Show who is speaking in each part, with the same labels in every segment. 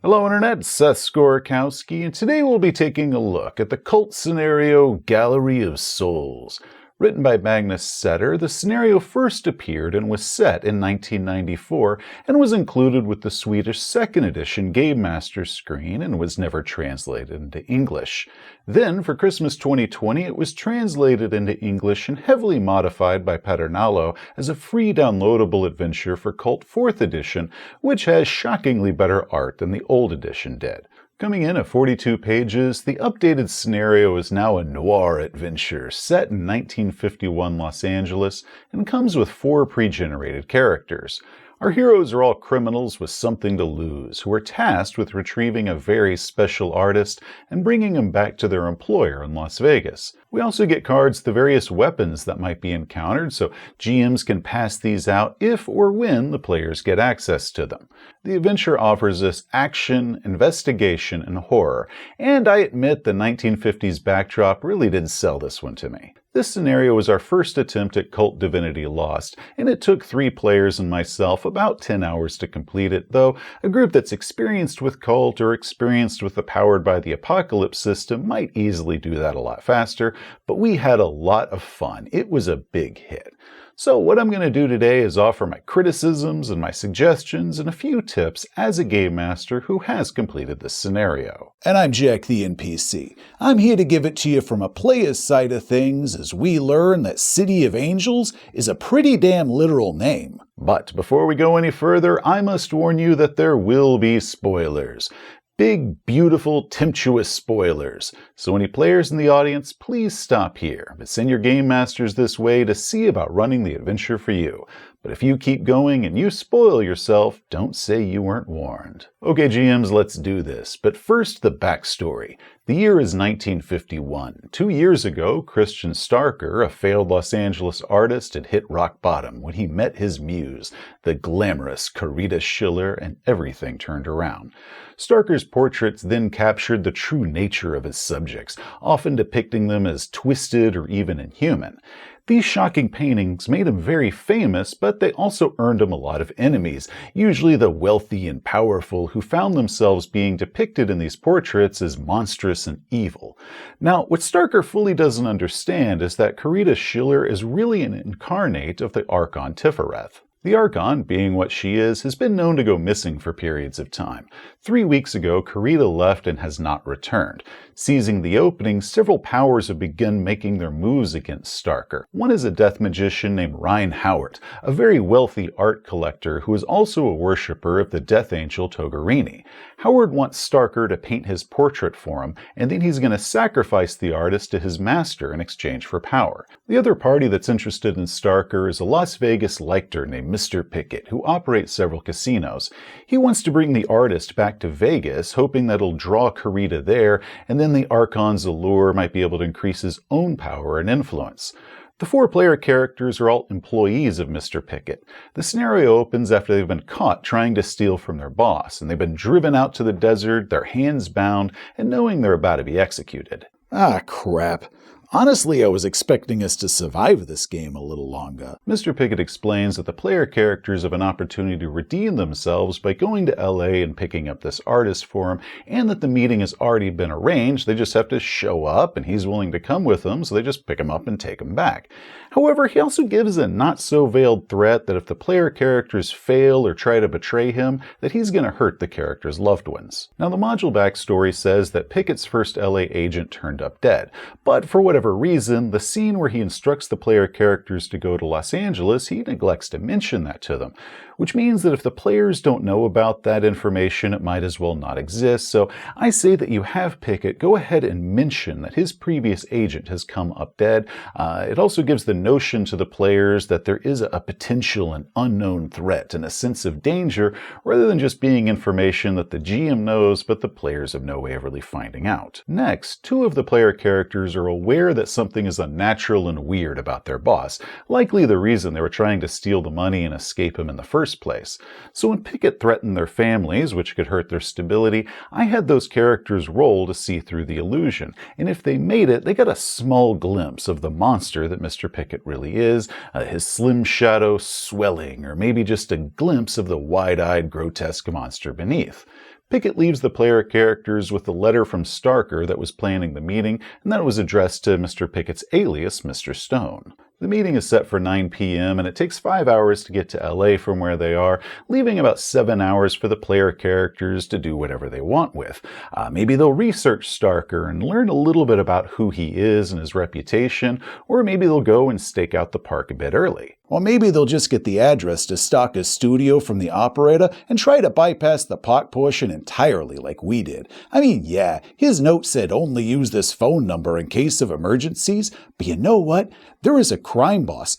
Speaker 1: Hello Internet, Seth Skorkowski, and today we'll be taking a look at the cult scenario Gallery of Souls. Written by Magnus Setter, the scenario first appeared and was set in 1994 and was included with the Swedish 2nd edition Game Master screen and was never translated into English. Then, for Christmas 2020, it was translated into English and heavily modified by Pedernalo as a free downloadable adventure for Cult 4th edition, which has shockingly better art than the old edition did. Coming in at 42 pages, the updated scenario is now a noir adventure set in 1951 Los Angeles and comes with 4 pre-generated characters. Our heroes are all criminals with something to lose, who are tasked with retrieving a very special artist and bringing him back to their employer in Las Vegas. We also get cards to various weapons that might be encountered, so GMs can pass these out if or when the players get access to them. The adventure offers us action, investigation, and horror, and I admit the 1950s backdrop really did sell this one to me. This scenario was our first attempt at Cult Divinity Lost, and it took 3 players and myself about 10 hours to complete it, though a group that's experienced with Cult or experienced with the Powered by the Apocalypse system might easily do that a lot faster, but we had a lot of fun. It was a big hit. So what I'm going to do today is offer my criticisms and my suggestions and a few tips as a game master who has completed this scenario.
Speaker 2: And I'm Jack the NPC. I'm here to give it to you from a player's side of things as we learn that City of Angels is a pretty damn literal name.
Speaker 1: But before we go any further, I must warn you that there will be spoilers. Big, beautiful, temptuous spoilers. So any players in the audience, please stop here, but send your game masters this way to see about running the adventure for you. But if you keep going and you spoil yourself, don't say you weren't warned. Okay, GMs, let's do this. But first, the backstory. The year is 1951. 2 years ago, Christian Starker, a failed Los Angeles artist, had hit rock bottom when he met his muse, the glamorous Carita Schiller, and everything turned around. Starker's portraits then captured the true nature of his subjects, often depicting them as twisted or even inhuman. These shocking paintings made him very famous, but they also earned him a lot of enemies, usually the wealthy and powerful who found themselves being depicted in these portraits as monstrous and evil. Now, what Starker fully doesn't understand is that Carita Schiller is really an incarnate of the Archon Tifereth. The Archon, being what she is, has been known to go missing for periods of time. 3 weeks ago, Carita left and has not returned. Seizing the opening, several powers have begun making their moves against Starker. One is a death magician named Ryan Howard, a very wealthy art collector who is also a worshipper of the death angel Togarini. Howard wants Starker to paint his portrait for him, and then he's going to sacrifice the artist to his master in exchange for power. The other party that's interested in Starker is a Las Vegas lictor named Mr. Pickett, who operates several casinos. He wants to bring the artist back to Vegas, hoping that it'll draw Carita there, and then the Archon's allure might be able to increase his own power and influence. The 4 player characters are all employees of Mr. Pickett. The scenario opens after they've been caught trying to steal from their boss, and they've been driven out to the desert, their hands bound, and knowing they're about to be executed.
Speaker 2: Ah, crap. Honestly, I was expecting us to survive this game a little longer.
Speaker 1: Mr. Pickett explains that the player characters have an opportunity to redeem themselves by going to LA and picking up this artist for him, and that the meeting has already been arranged. They just have to show up, and he's willing to come with them, so they just pick him up and take him back. However, he also gives a not-so-veiled threat that if the player characters fail or try to betray him, that he's going to hurt the character's loved ones. Now, the module backstory says that Pickett's first LA agent turned up dead, but for whatever reason, the scene where he instructs the player characters to go to Los Angeles, he neglects to mention that to them, which means that if the players don't know about that information, it might as well not exist. So I say that you have Pickett go ahead and mention that his previous agent has come up dead. It also gives the notion to the players that there is a potential and unknown threat and a sense of danger, rather than just being information that the GM knows, but the players have no way of really finding out. Next, 2 of the player characters are aware that something is unnatural and weird about their boss, likely the reason they were trying to steal the money and escape him in the first place. So when Pickett threatened their families, which could hurt their stability, I had those characters roll to see through the illusion, and if they made it, they got a small glimpse of the monster that Mr. Pickett really is, his slim shadow swelling, or maybe just a glimpse of the wide-eyed, grotesque monster beneath. Pickett leaves the player characters with a letter from Starker that was planning the meeting, and that was addressed to Mr. Pickett's alias, Mr. Stone. The meeting is set for 9 p.m., and it takes 5 hours to get to LA from where they are, leaving about 7 hours for the player characters to do whatever they want with. Maybe they'll research Starker and learn a little bit about who he is and his reputation, or maybe they'll go and stake out the park a bit early.
Speaker 2: Or maybe they'll just get the address to Starker's studio from the operator and try to bypass the park portion entirely like we did. I mean, yeah, his note said only use this phone number in case of emergencies, but you know what? There is a crime boss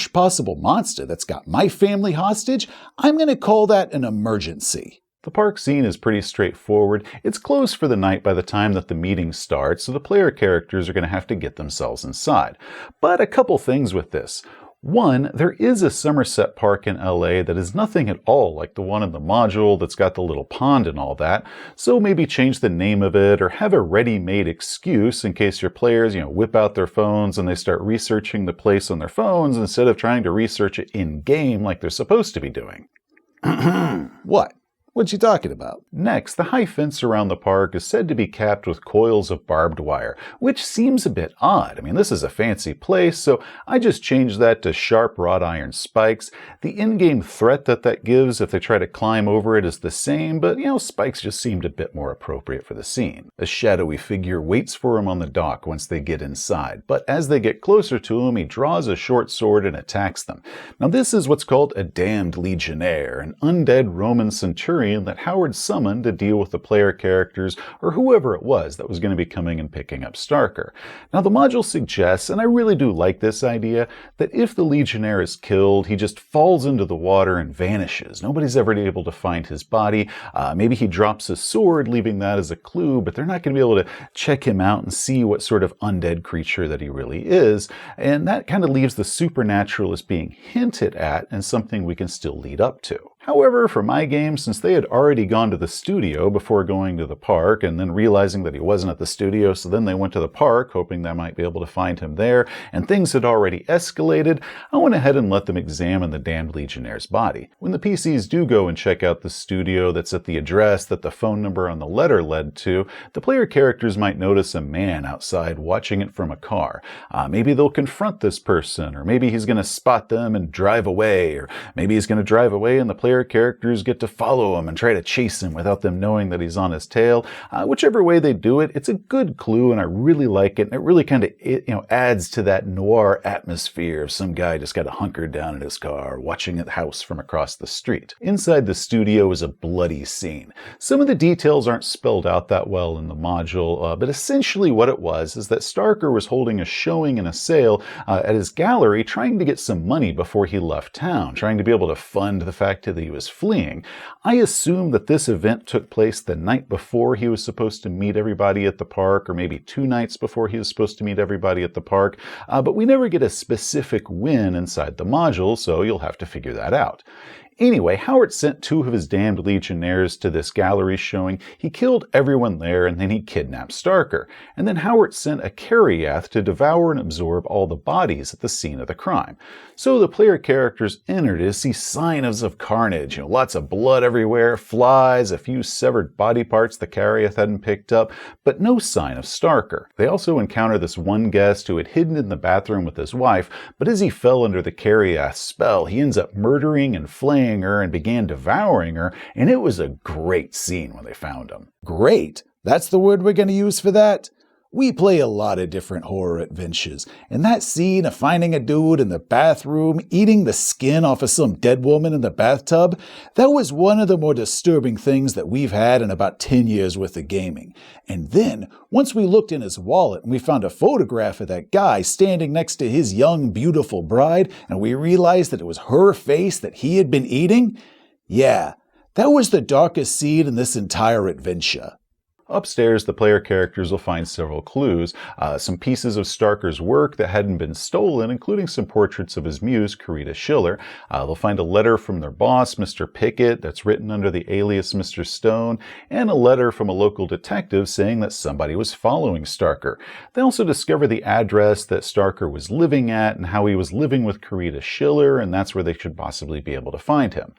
Speaker 2: / possible monster that's got my family hostage. I'm going to call that an emergency.
Speaker 1: The park scene is pretty straightforward. It's closed for the night by the time that the meeting starts, so the player characters are going to have to get themselves inside. But a couple things with this. One, there is a Somerset Park in LA that is nothing at all like the one in the module that's got the little pond and all that, so maybe change the name of it or have a ready-made excuse in case your players, whip out their phones and they start researching the place on their phones instead of trying to research it in-game like they're supposed to be doing.
Speaker 2: What? What you talking about?
Speaker 1: Next, the high fence around the park is said to be capped with coils of barbed wire, which seems a bit odd. I mean, this is a fancy place, so I just changed that to sharp wrought iron spikes. The in-game threat that gives if they try to climb over it is the same, but, spikes just seemed a bit more appropriate for the scene. A shadowy figure waits for him on the dock once they get inside, but as they get closer to him, he draws a short sword and attacks them. Now, this is what's called a damned legionnaire, an undead Roman centurion that Howard summoned to deal with the player characters or whoever it was that was going to be coming and picking up Starker. Now the module suggests, and I really do like this idea, that if the Legionnaire is killed, he just falls into the water and vanishes. Nobody's ever able to find his body. Maybe he drops his sword, leaving that as a clue, but they're not going to be able to check him out and see what sort of undead creature that he really is. And that kind of leaves the supernatural as being hinted at and something we can still lead up to. However, for my game, since they had already gone to the studio before going to the park and then realizing that he wasn't at the studio, so then they went to the park hoping they might be able to find him there, and things had already escalated, I went ahead and let them examine the damned Legionnaire's body. When the PCs do go and check out the studio that's at the address that the phone number on the letter led to, the player characters might notice a man outside watching it from a car. Maybe they'll confront this person, or maybe he's going to spot them and drive away, or maybe he's going to drive away and the player characters get to follow him and try to chase him without them knowing that he's on his tail. Whichever way they do it, it's a good clue and I really like it. And it really kind of adds to that noir atmosphere of some guy just got hunkered down in his car watching the house from across the street. Inside the studio is a bloody scene. Some of the details aren't spelled out that well in the module, but essentially what it was is that Starker was holding a showing and a sale at his gallery trying to get some money before he left town, trying to be able to fund the fact that he was fleeing. I assume that this event took place the night before he was supposed to meet everybody at the park, or maybe 2 nights before he was supposed to meet everybody at the park, but we never get a specific when inside the module, so you'll have to figure that out. Anyway, Howard sent 2 of his damned Legionnaires to this gallery showing. He killed everyone there and then he kidnapped Starker. And then Howard sent a Cariath to devour and absorb all the bodies at the scene of the crime. So the player characters enter to see signs of carnage. Lots of blood everywhere, flies, a few severed body parts the Cariath hadn't picked up, but no sign of Starker. They also encounter this one guest who had hidden in the bathroom with his wife, but as he fell under the Cariath's spell, he ends up murdering and flaying her and began devouring her, and it was a great scene when they found him.
Speaker 2: Great? That's the word we're going to use for that? We play a lot of different horror adventures, and that scene of finding a dude in the bathroom eating the skin off of some dead woman in the bathtub, that was one of the more disturbing things that we've had in about 10 years worth of gaming. And then, once we looked in his wallet and we found a photograph of that guy standing next to his young, beautiful bride, and we realized that it was her face that he had been eating, yeah, that was the darkest scene in this entire adventure.
Speaker 1: Upstairs, the player characters will find several clues, some pieces of Starker's work that hadn't been stolen, including some portraits of his muse, Karita Schiller. They'll find a letter from their boss, Mr. Pickett, that's written under the alias Mr. Stone, and a letter from a local detective saying that somebody was following Starker. They also discover the address that Starker was living at and how he was living with Karita Schiller, and that's where they should possibly be able to find him.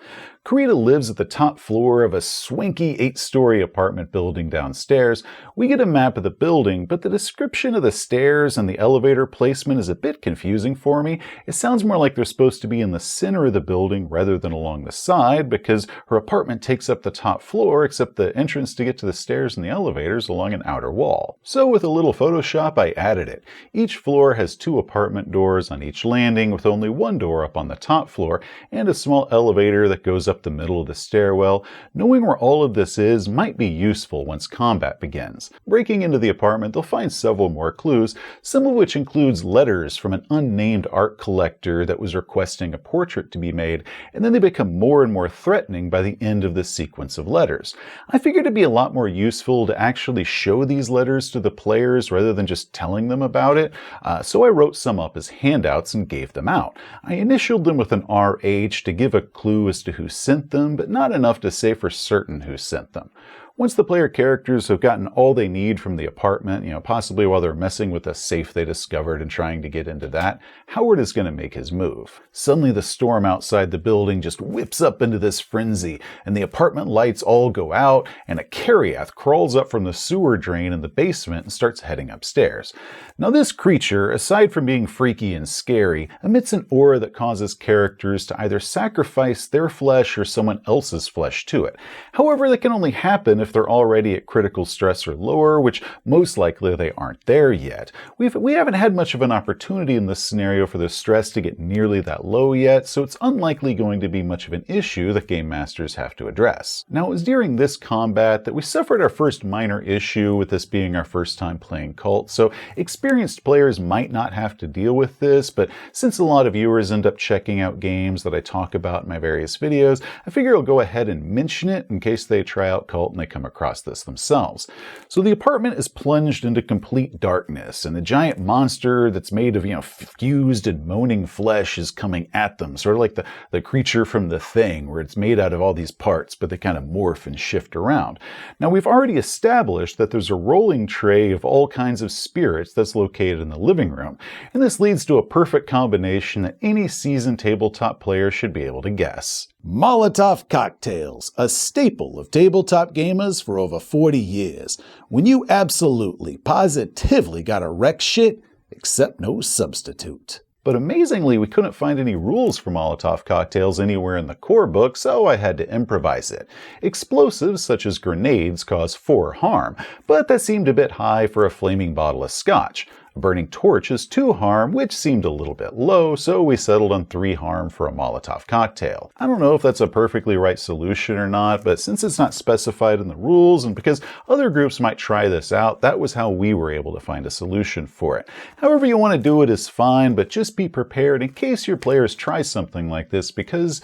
Speaker 1: Karita lives at the top floor of a swanky 8-story apartment building downstairs. We get a map of the building, but the description of the stairs and the elevator placement is a bit confusing for me. It sounds more like they're supposed to be in the center of the building rather than along the side, because her apartment takes up the top floor, except the entrance to get to the stairs and the elevators along an outer wall. So with a little Photoshop, I added it. Each floor has 2 apartment doors on each landing, with only one door up on the top floor, and a small elevator that goes up the middle of the stairwell. Knowing where all of this is might be useful once combat begins. Breaking into the apartment, they'll find several more clues, some of which includes letters from an unnamed art collector that was requesting a portrait to be made, and then they become more and more threatening by the end of this sequence of letters. I figured it'd be a lot more useful to actually show these letters to the players rather than just telling them about it, so I wrote some up as handouts and gave them out. I initialed them with an RH to give a clue as to who sent them, but not enough to say for certain who sent them. Once the player characters have gotten all they need from the apartment, possibly while they're messing with a safe they discovered and trying to get into that, Howard is going to make his move. Suddenly the storm outside the building just whips up into this frenzy, and the apartment lights all go out, and a Cariath crawls up from the sewer drain in the basement and starts heading upstairs. Now this creature, aside from being freaky and scary, emits an aura that causes characters to either sacrifice their flesh or someone else's flesh to it. However, that can only happen if they're already at critical stress or lower, which most likely they aren't there yet. We haven't had much of an opportunity in this scenario for the stress to get nearly that low yet, so it's unlikely going to be much of an issue that game masters have to address. Now, it was during this combat that we suffered our first minor issue, with this being our first time playing Cult, so experienced players might not have to deal with this, but since a lot of viewers end up checking out games that I talk about in my various videos, I figure I'll go ahead and mention it in case they try out Cult and they come across this themselves. So the apartment is plunged into complete darkness, and the giant monster that's made of, fused and moaning flesh is coming at them, sort of like the creature from The Thing, where it's made out of all these parts, but they kind of morph and shift around. Now, we've already established that there's a rolling tray of all kinds of spirits that's located in the living room, and this leads to a perfect combination that any seasoned tabletop player should be able to guess.
Speaker 2: Molotov cocktails, a staple of tabletop gamers for over 40 years, when you absolutely, positively gotta wreck shit, except no substitute.
Speaker 1: But amazingly, we couldn't find any rules for Molotov cocktails anywhere in the core book, so I had to improvise it. Explosives, such as grenades, cause 4 harm, but that seemed a bit high for a flaming bottle of scotch. A burning torch is 2 harm, which seemed a little bit low, so we settled on 3 harm for a Molotov cocktail. I don't know if that's a perfectly right solution or not, but since it's not specified in the rules, and because other groups might try this out, that was how we were able to find a solution for it. However you want to do it is fine, but just be prepared in case your players try something like this, because,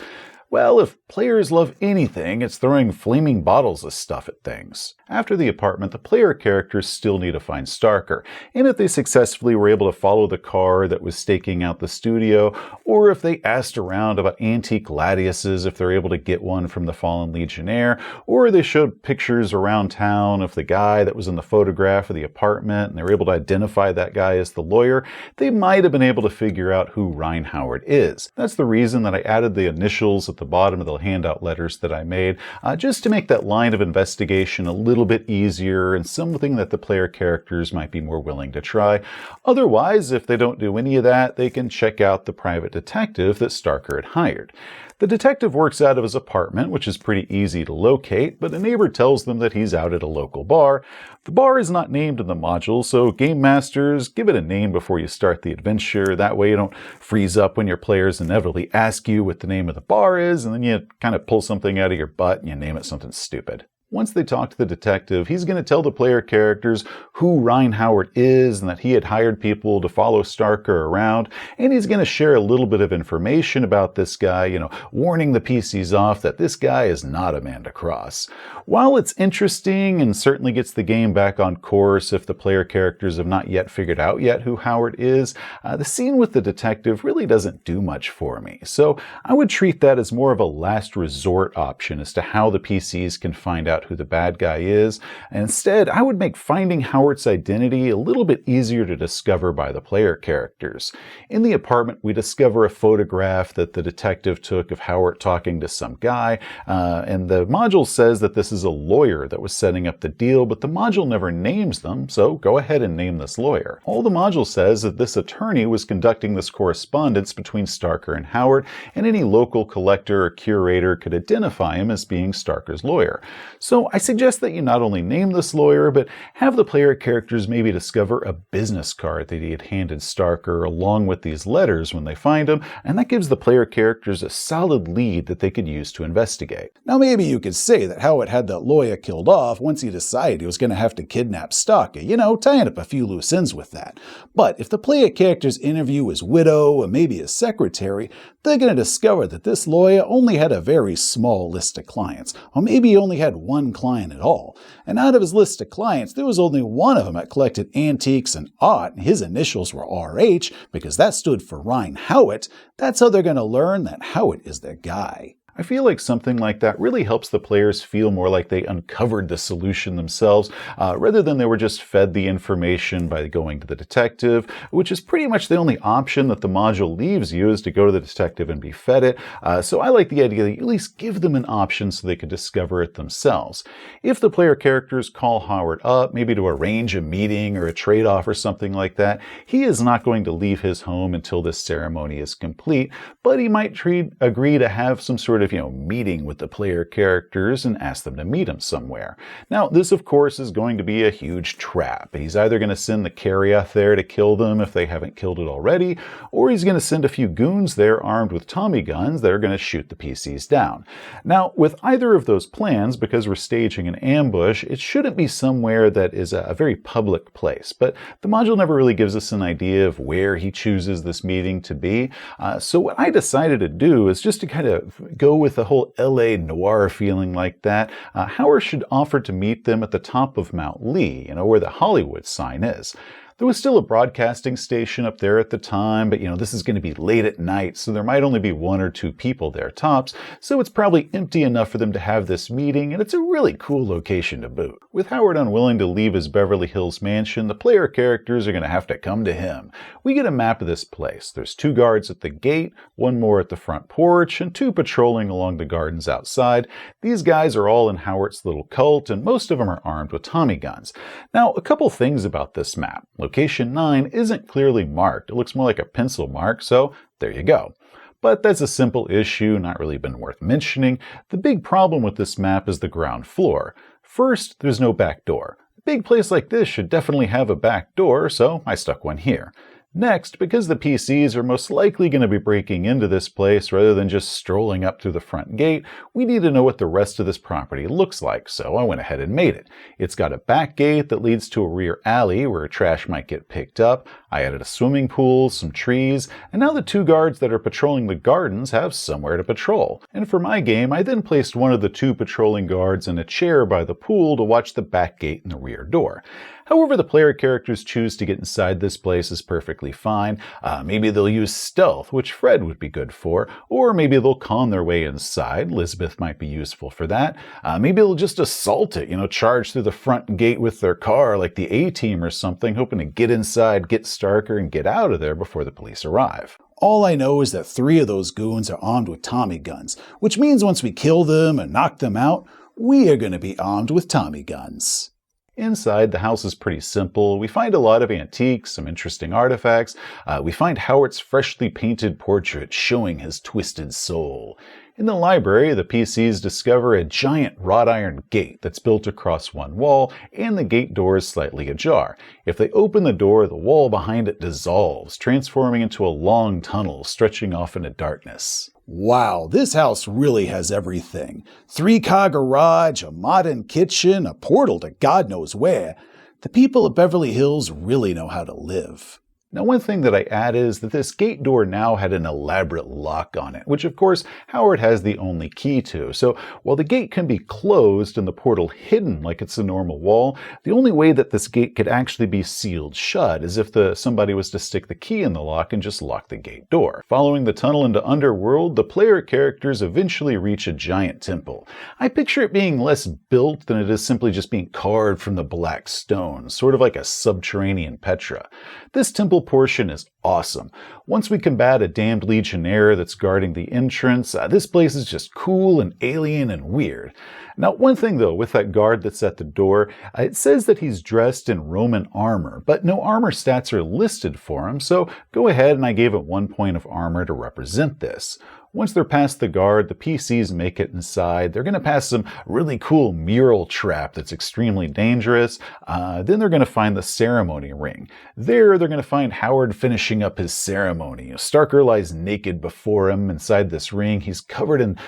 Speaker 1: well, if players love anything, it's throwing flaming bottles of stuff at things. After the apartment, the player characters still need to find Starker, and if they successfully were able to follow the car that was staking out the studio, or if they asked around about antique gladiuses if they're able to get one from the fallen Legionnaire, or they showed pictures around town of the guy that was in the photograph of the apartment, and they were able to identify that guy as the lawyer, they might have been able to figure out who Ryan Howard is. That's the reason that I added the initials at the bottom of the handout letters that I made, just to make that line of investigation a little bit easier and something that the player characters might be more willing to try. Otherwise, if they don't do any of that, they can check out the private detective that Starker had hired. The detective works out of his apartment, which is pretty easy to locate, but a neighbor tells them that he's out at a local bar. The bar is not named in the module, so game masters, give it a name before you start the adventure. That way you don't freeze up when your players inevitably ask you what the name of the bar is, and then you kind of pull something out of your butt and you name it something stupid. Once they talk to the detective, he's going to tell the player characters who Ryan Howard is and that he had hired people to follow Starker around, and he's going to share a little bit of information about this guy, warning the PCs off that this guy is not Amanda Cross. While it's interesting and certainly gets the game back on course if the player characters have not yet figured out yet who Howard is, the scene with the detective really doesn't do much for me. So I would treat that as more of a last resort option as to how the PCs can find out who the bad guy is. And instead, I would make finding Howard's identity a little bit easier to discover by the player characters. In the apartment, we discover a photograph that the detective took of Howard talking to some guy, and the module says that this is a lawyer that was setting up the deal, but the module never names them, so go ahead and name this lawyer. All the module says is that this attorney was conducting this correspondence between Starker and Howard, and any local collector or curator could identify him as being Starker's lawyer. So I suggest that you not only name this lawyer, but have the player characters maybe discover a business card that he had handed Starker along with these letters when they find him, and that gives the player characters a solid lead that they could use to investigate.
Speaker 2: Now maybe you could say that Howard had that lawyer killed off once he decided he was going to have to kidnap Starker, tying up a few loose ends with that. But if the player characters interview his widow or maybe his secretary, they're going to discover that this lawyer only had a very small list of clients, or maybe he only had one client at all. And out of his list of clients, there was only one of them that collected antiques and art, and his initials were RH because that stood for Ryan Howard. That's how they're going to learn that Howard is their guy.
Speaker 1: I feel like something like that really helps the players feel more like they uncovered the solution themselves, rather than they were just fed the information by going to the detective, which is pretty much the only option that the module leaves you, is to go to the detective and be fed it. So I like the idea that you at least give them an option so they could discover it themselves. If the player characters call Howard up, maybe to arrange a meeting or a trade-off or something like that, he is not going to leave his home until this ceremony is complete, but he might agree to have some sort of meeting with the player characters and ask them to meet him somewhere. Now, this of course is going to be a huge trap. He's either going to send the Carrioth there to kill them if they haven't killed it already, or he's going to send a few goons there armed with Tommy guns that are going to shoot the PCs down. Now, with either of those plans, because we're staging an ambush, it shouldn't be somewhere that is a very public place, but the module never really gives us an idea of where he chooses this meeting to be. So what I decided to do is just to kind of go with the whole LA noir feeling like that. Howard should offer to meet them at the top of Mount Lee, where the Hollywood sign is. There was still a broadcasting station up there at the time, but this is going to be late at night, so there might only be one or two people there tops, so it's probably empty enough for them to have this meeting, and it's a really cool location to boot. With Howard unwilling to leave his Beverly Hills mansion, the player characters are going to have to come to him. We get a map of this place. There's 2 guards at the gate, 1 more at the front porch, and 2 patrolling along the gardens outside. These guys are all in Howard's little cult, and most of them are armed with Tommy guns. Now, a couple things about this map. Location 9 isn't clearly marked. It looks more like a pencil mark, so there you go. But that's a simple issue, not really been worth mentioning. The big problem with this map is the ground floor. First, there's no back door. A big place like this should definitely have a back door, so I stuck one here. Next, because the PCs are most likely going to be breaking into this place rather than just strolling up through the front gate, we need to know what the rest of this property looks like, so I went ahead and made it. It's got a back gate that leads to a rear alley where trash might get picked up. I added a swimming pool, some trees, and now the 2 guards that are patrolling the gardens have somewhere to patrol. And for my game, I then placed one of the 2 patrolling guards in a chair by the pool to watch the back gate and the rear door. However the player characters choose to get inside this place is perfectly fine. Maybe they'll use stealth, which Fred would be good for, or maybe they'll con their way inside. Elizabeth might be useful for that. Maybe they'll just assault it, charge through the front gate with their car like the A-Team or something, hoping to get inside, get Starker, and get out of there before the police arrive.
Speaker 2: All I know is that 3 of those goons are armed with Tommy guns, which means once we kill them and knock them out, we are going to be armed with Tommy guns.
Speaker 1: Inside, the house is pretty simple. We find a lot of antiques, some interesting artifacts. We find Howard's freshly painted portrait showing his twisted soul. In the library, the PCs discover a giant wrought iron gate that's built across one wall, and the gate door is slightly ajar. If they open the door, the wall behind it dissolves, transforming into a long tunnel stretching off into darkness.
Speaker 2: Wow, this house really has everything. 3-car garage, a modern kitchen, a portal to God knows where. The people of Beverly Hills really know how to live.
Speaker 1: Now, one thing that I add is that this gate door now had an elaborate lock on it, which of course Howard has the only key to. So while the gate can be closed and the portal hidden like it's a normal wall, the only way that this gate could actually be sealed shut is if somebody was to stick the key in the lock and just lock the gate door. Following the tunnel into Underworld, the player characters eventually reach a giant temple. I picture it being less built than it is simply just being carved from the black stone, sort of like a subterranean Petra. This temple portion is awesome. Once we combat a damned legionnaire that's guarding the entrance, this place is just cool and alien and weird. Now, one thing though, with that guard that's at the door, it says that he's dressed in Roman armor, but no armor stats are listed for him, so go ahead and I gave it 1 point of armor to represent this. Once they're past the guard, the PCs make it inside. They're going to pass some really cool mural trap that's extremely dangerous. Then they're going to find the ceremony ring. There, they're going to find Howard finishing up his ceremony. Starker lies naked before him inside this ring. He's covered in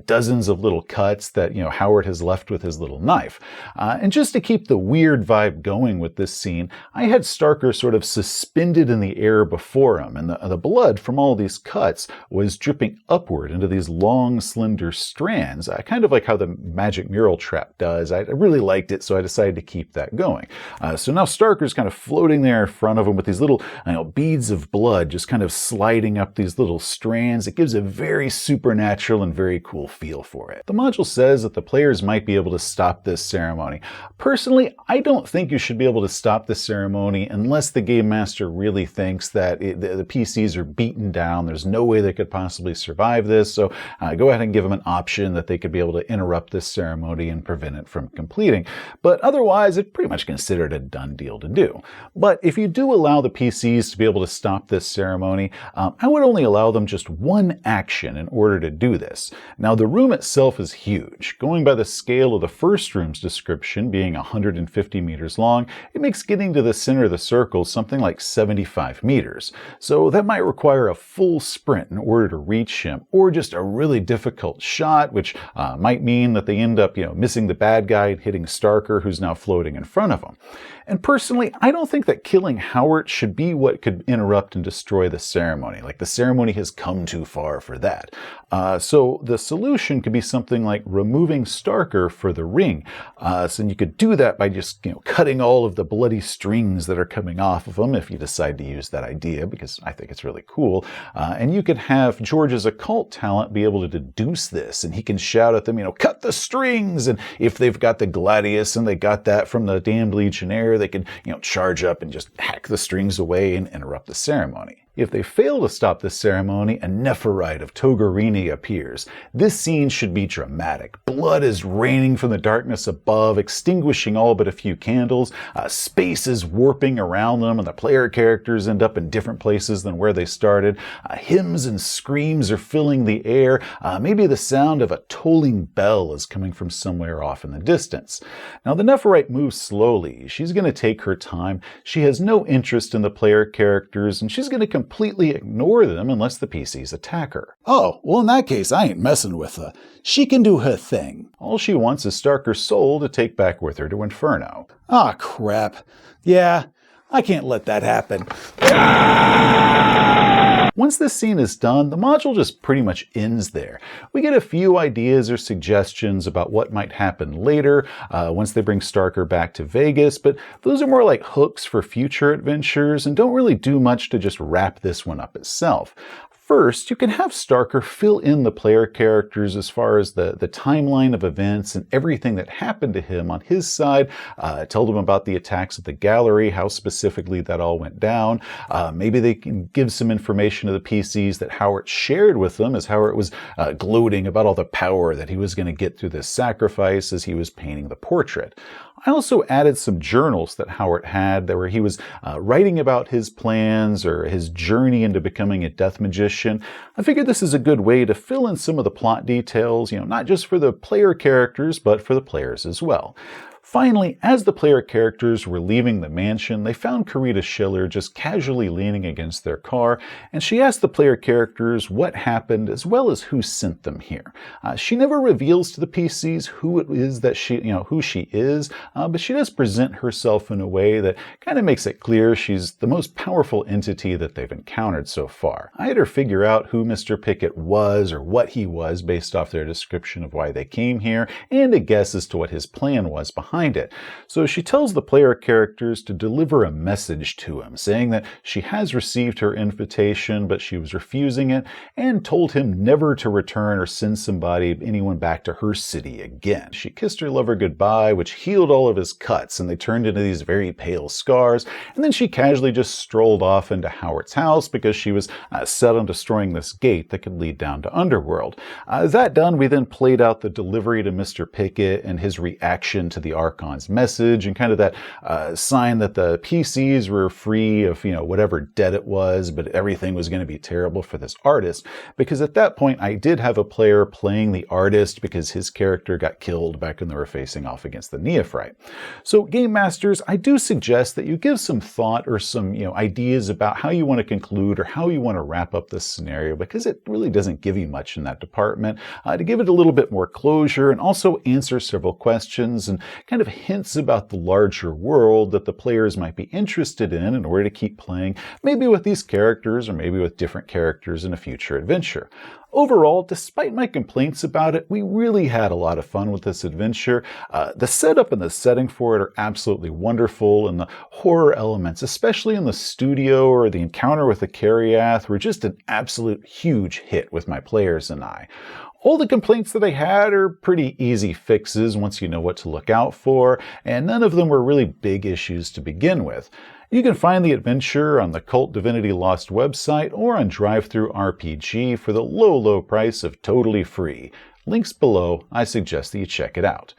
Speaker 1: dozens of little cuts that Howard has left with his little knife. And just to keep the weird vibe going with this scene, I had Starker sort of suspended in the air before him, and the blood from all these cuts was dripping upward into these long, slender strands, kind of like how the magic mural trap does. I really liked it, so I decided to keep that going. So now Starker's kind of floating there in front of him with these little beads of blood just kind of sliding up these little strands. It gives a very supernatural and very cool feel for it. The module says that the players might be able to stop this ceremony. Personally, I don't think you should be able to stop the ceremony unless the game master really thinks that the PCs are beaten down. There's no way they could possibly survive this, so go ahead and give them an option that they could be able to interrupt this ceremony and prevent it from completing. But otherwise, it's pretty much considered a done deal to do. But if you do allow the PCs to be able to stop this ceremony, I would only allow them just one action in order to do this. Now, the room itself is huge. Going by the scale of the first room's description, being 150 meters long, it makes getting to the center of the circle something like 75 meters. So that might require a full sprint in order to reach him, or just a really difficult shot, which might mean that they end up, missing the bad guy and hitting Starker, who's now floating in front of them. And personally, I don't think that killing Howard should be what could interrupt and destroy the ceremony. Like, the ceremony has come too far for that. So the solution could be something like removing Starker for the ring. So you could do that by just, cutting all of the bloody strings that are coming off of him, if you decide to use that idea, because I think it's really cool. And you could have George's occult talent be able to deduce this, and he can shout at them, cut the strings! And if they've got the gladius and they got that from the damned legionnaire, they can, charge up and just hack the strings away and interrupt the ceremony. If they fail to stop the ceremony, a Nephirite of Togarini appears. This scene should be dramatic. Blood is raining from the darkness above, extinguishing all but a few candles. Space is warping around them, and the player characters end up in different places than where they started. Hymns and screams are filling the air. Maybe the sound of a tolling bell is coming from somewhere off in the distance. Now, the Nephirite moves slowly. She's going to take her time. She has no interest in the player characters, and she's going to completely ignore them unless the PCs attack her.
Speaker 2: Oh, well, in that case, I ain't messing with her. She can do her thing.
Speaker 1: All she wants is Starker's soul to take back with her to Inferno.
Speaker 2: Ah, crap. Yeah, I can't let that happen.
Speaker 1: Once this scene is done, the module just pretty much ends there. We get a few ideas or suggestions about what might happen later once they bring Starker back to Vegas, but those are more like hooks for future adventures and don't really do much to just wrap this one up itself. First, you can have Starker fill in the player characters as far as the timeline of events and everything that happened to him on his side. Tell them about the attacks at the gallery, how specifically that all went down. Maybe they can give some information to the PCs that Howard shared with them as Howard was gloating about all the power that he was going to get through this sacrifice as he was painting the portrait. I also added some journals that Howard had where he was writing about his plans or his journey into becoming a death magician. I figured this is a good way to fill in some of the plot details, not just for the player characters, but for the players as well. Finally, as the player characters were leaving the mansion, they found Karita Schiller just casually leaning against their car, and she asked the player characters what happened as well as who sent them here. She never reveals to the PCs who it is that who she is, but she does present herself in a way that kind of makes it clear she's the most powerful entity that they've encountered so far. I had her figure out who Mr. Pickett was or what he was based off their description of why they came here, and a guess as to what his plan was behind it. So she tells the player characters to deliver a message to him, saying that she has received her invitation, but she was refusing it, and told him never to return or send anyone back to her city again. She kissed her lover goodbye, which healed all of his cuts, and they turned into these very pale scars, and then she casually just strolled off into Howard's house because she was set on destroying this gate that could lead down to Underworld. That done, we then played out the delivery to Mr. Pickett and his reaction to the Archon's message, and kind of that sign that the PCs were free of, whatever debt it was, but everything was going to be terrible for this artist, because at that point I did have a player playing the artist because his character got killed back when they were facing off against the Neophyte. So Game Masters, I do suggest that you give some thought or some ideas about how you want to conclude or how you want to wrap up this scenario, because it really doesn't give you much in that department, to give it a little bit more closure and also answer several questions and kind of hints about the larger world that the players might be interested in order to keep playing, maybe with these characters or maybe with different characters in a future adventure. Overall, despite my complaints about it, we really had a lot of fun with this adventure. The setup and the setting for it are absolutely wonderful, and the horror elements, especially in the studio or the encounter with the Cariath, were just an absolute huge hit with my players and I. All the complaints that I had are pretty easy fixes once you know what to look out for, and none of them were really big issues to begin with. You can find the adventure on the Cult Divinity Lost website or on DriveThruRPG for the low price of totally free. Links below, I suggest that you check it out.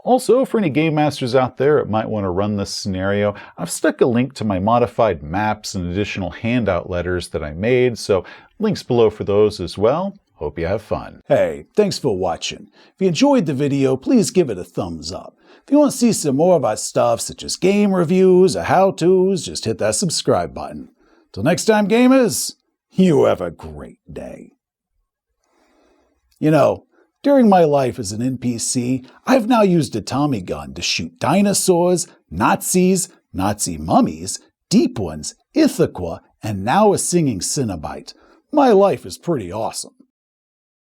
Speaker 1: Also, for any Game Masters out there that might want to run this scenario, I've stuck a link to my modified maps and additional handout letters that I made, so links below for those as well. Hope you have fun.
Speaker 2: Hey, thanks for watching. If you enjoyed the video, please give it a thumbs up. If you want to see some more of our stuff, such as game reviews or how-tos, just hit that subscribe button. Till next time, gamers, you have a great day. During my life as an NPC, I've now used a Tommy gun to shoot dinosaurs, Nazis, Nazi mummies, deep ones, Ithaca, and now a singing Cenobite. My life is pretty awesome.